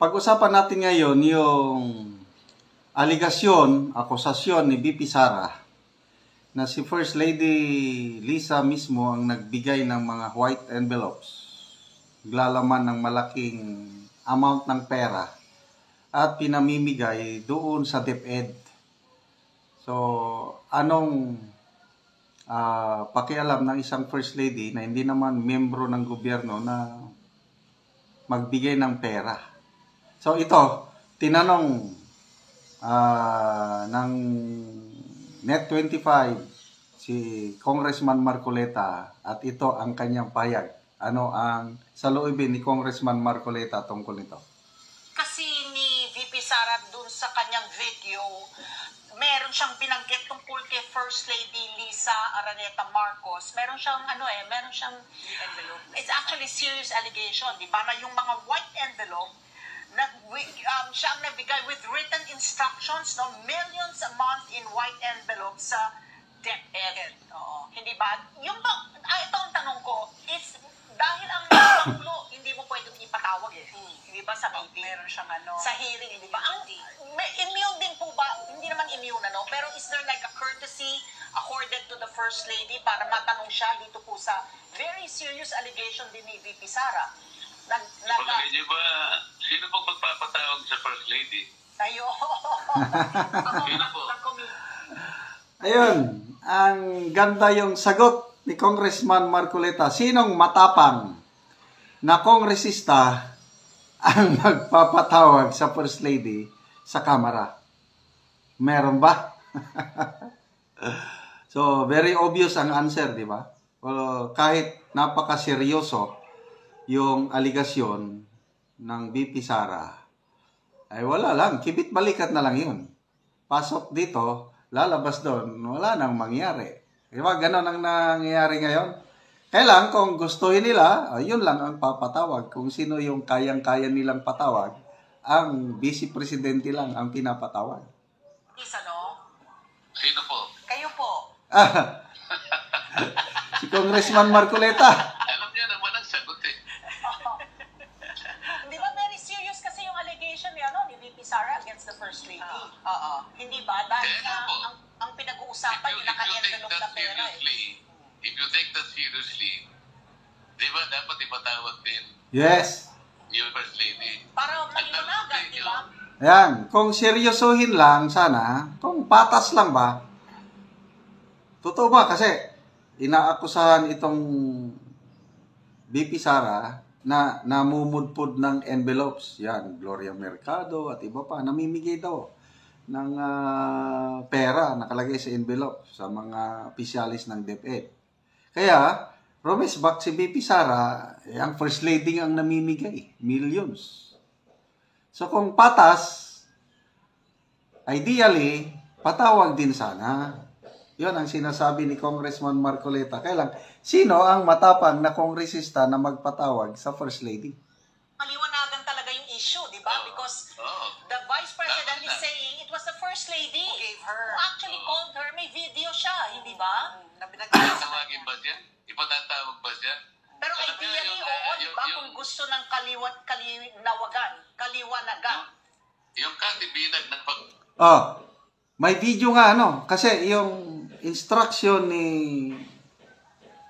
Pag-usapan natin ngayon yung aligasyon, akusasyon ni VP Sara na si First Lady Lisa mismo ang nagbigay ng mga white envelopes, naglalaman ng malaking amount ng pera at pinamimigay doon sa DepEd. So, anong pakialam ng isang First Lady na hindi naman membro ng gobyerno na magbigay ng pera? So, ito, tinanong ng Net25 si Congressman Marcoleta at ito ang kanyang pahayag. Ano ang saloobin ni Congressman Marcoleta tungkol nito? Kasi ni VP Sara dun sa kanyang video, meron siyang binanggit tungkol kay First Lady Lisa Araneta Marcos. Meron siyang it's actually serious allegation, di ba? Na yung mga white envelope, siya ang nagbigay with written instructions, no, millions a month in white envelopes sa DepEd. Hindi ba? Ito ang tanong ko, is dahil ang Pangulo, hindi mo pwedeng ipatawag Hindi ba sa meeting? Meron siyang sa hearing, hindi ba? Immune din po ba? Hindi naman immune, pero is there like a courtesy accorded to the First Lady para matanong siya dito po sa very serious allegation din ni VP Sara? Palagay niyo ba, sino pong magpapatawag sa First Lady? Tayo. Sino po? Ayun, ang ganda yung sagot ni Congressman Marcoleta. Sinong matapang na kongresista ang magpapatawag sa First Lady sa Kamara? Meron ba? So, very obvious ang answer, di ba? Kahit napakaseryoso yung aligasyon ng VP Sara, ay wala lang, kibit balikat na lang yun. Pasok dito, lalabas doon, wala nang mangyari. Diba? Ganon ang nangyayari ngayon. Kailan kung gustuhin nila, yun lang ang papatawag. Kung sino yung kayang-kaya nilang patawag, ang vice presidente lang ang pinapatawag. Sino po? Kayo po. Si Congressman Marcoleta. Alam niya naman ang sagot Di ba very serious kasi yung allegation ni VP Sara against the First Lady? Hindi ba? Dahil ang pinag-uusapan yung naka-envelope na pera If you take that seriously, di ba dapat ipatawag din? Yes. Yung First Lady. Para maliwanagan, di ba? Ayan, kung seryosohin lang sana, kung patas lang ba, totoo ba? Kasi inaakusahan itong VP Sara na namumudpod ng envelopes. Yan, Gloria Mercado at iba pa, namimigay daw ng pera nakalagay sa envelope sa mga opisyalis ng DepEd. Kaya, promise back si VP Sara, ang First Lady ang namimigay. Millions. So kung patas, ideally, patawag din sana. Yun ang sinasabi ni Congressman Marcoleta. Kailan, sino ang matapang na kongresista na magpatawag sa First Lady? Maliwanagan talaga yung issue, di ba? Because the Vice President is saying it was the First Lady who actually called her. May video siya, hindi ba? Itatawagin ba siya? Ipatatawag ba siya? Pero ideally, di ba? Kung gusto ng kaliwanagan. Yung katibinag ng May video nga, kasi yung instruction ni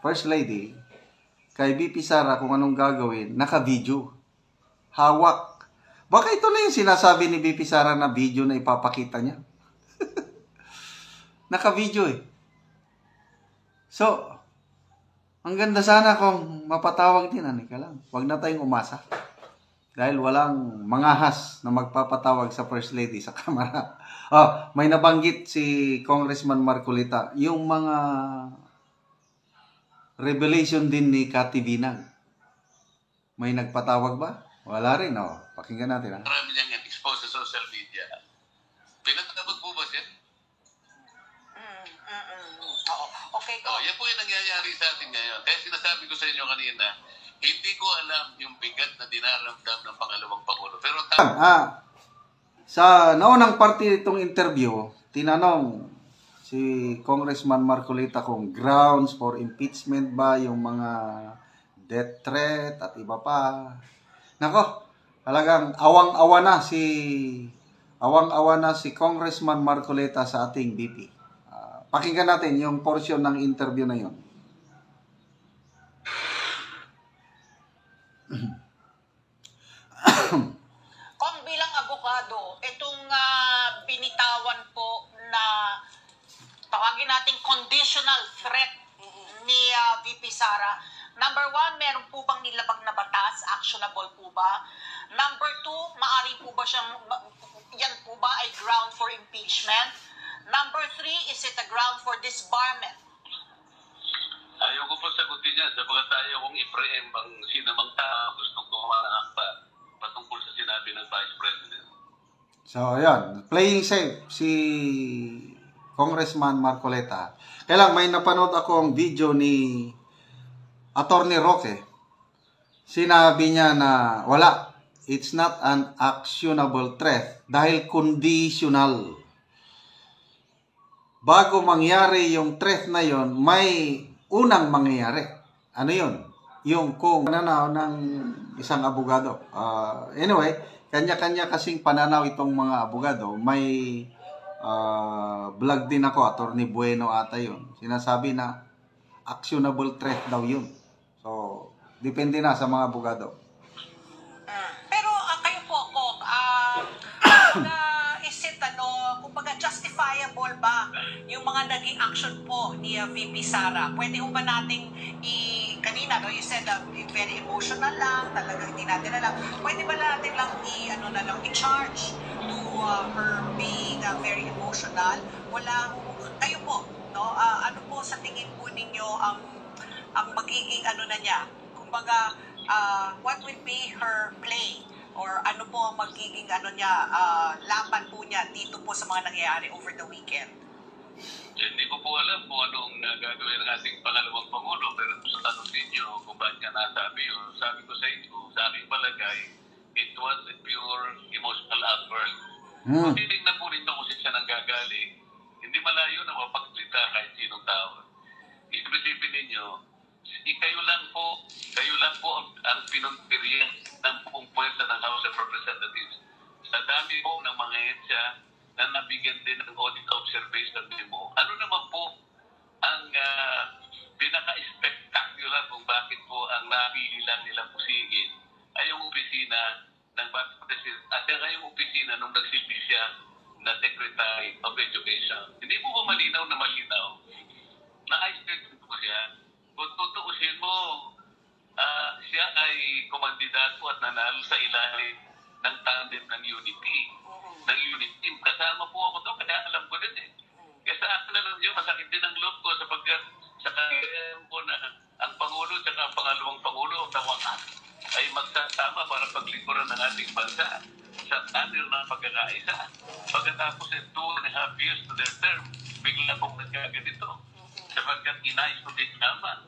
First Lady kay VP Sara kung anong gagawin, naka-video. Hawak. Baka ito na yung sinasabi ni VP Sara na video na ipapakita niya. Naka-video So, ang ganda sana kung mapatawag din. Ka lang. Huwag na tayong umasa. Dahil walang mangahas na magpapatawag sa First Lady sa Kamara. May nabanggit si Congressman Marcoleta. Yung mga revelation din ni Cathy Binag. May nagpatawag ba? Wala rin, Pakinggan natin, Marami niyang expose sa social media. Pinatabot po ba siya? Okay, go. Yan po yung nangyayari sa atin ngayon. Kaya sinasabi ko sa inyo kanina, hindi ko alam yung bigat na dinaramdam ng pangalawang Pangulo. Pero sa naunang parte itong interview, tinanong si Congressman Marcoleta kung grounds for impeachment ba yung mga death threat at iba pa. Nako, Talagang awang-awa na si Congressman Marcoleta sa ating VP. Pakinggan natin yung portion ng interview na yon. Kung bilang abogado, itong binitawan po na tawagin nating conditional threat ni VP Sara. Number 1, meron po bang nilabag na batas? Actionable po ba? Number 2, maaari po ba siyang, yan po ba ay ground for impeachment? Number 3, is it a ground for disbarment? Ayaw ko po sagutin yan sapagkat ayaw kong i-preempt ang sinamang tao gustong gumawa ng akta patungkol sa sinabi ng Vice President. So, ayan. Playing safe si Congressman Marcoleta. Kailang may napanood akong video ni Attorney Roque. Sinabi niya na wala. It's not an actionable threat dahil conditional. Bago mangyari yung threat na yon, may unang mangyayari. Ano yon? Yung kung pananaw ng isang abogado. Anyway, kanya-kanya kasing pananaw itong mga abogado. May vlog din ako, Attorney Bueno ata yun. Sinasabi na actionable threat daw yun. So, depende na sa mga abogado. Pero kayo po, is it kumbaga justifiable ba yung mga naging action po ni VP Sara? Pwede ho ba nating kanina, you said very emotional lang, talaga hindi natin alam. Pwede ba natin lang i-charge to her being very emotional? Wala, kayo po, no? Ano po sa tingin po ninyo ang magiging niya? Kumbaga, what will be her play? Or ano po ang magiging laban po niya dito po sa mga nangyayari over the weekend? Hindi ko po alam kung anong gagawin ng ating pangalawang Pangulo, pero sa tanong ninyo kung bakit niya nasabi yun, sabi ko sa inyo, sa aking palagay, it was a pure emotional outburst. Kung titignan po ninyo kung siya nang gagaling, hindi malayo na mapagsalita kahit sinong tao. Isipin ninyo, kayo lang po ang pinuntirya ng buong puwersa ng House of Representatives. Sa dami po ng mga hensya na nabigyan din ng audit observation memo. Ano naman po ang pinaka-spectacular kung bakit po ang napili lang nilang pusigin ay yung opisina ng Vice President at yung opisina nung nagsilbi siya na Secretary of Education. Hindi po ba malinaw na malinaw na I-state po siya? Kung tutuusin mo, siya ay kumandidato at nanalo sa ilalim ng tandem ng Unity. Ng Unity Team. Kasama po ako doon, kaya alam ko din eh. Kaya sa akin na lang yun, masakit din ang loob ko sapagkat sa kagayaan ko na ang Pangulo at ang pangalawang Pangulo na wakas ay magsasama para paglingkuran ng ating bansa sa tanil ng pagkakaisa. Pagkatapos 2.5 years to their term, bigla pong nagkaganito sapagkat inayos ko din naman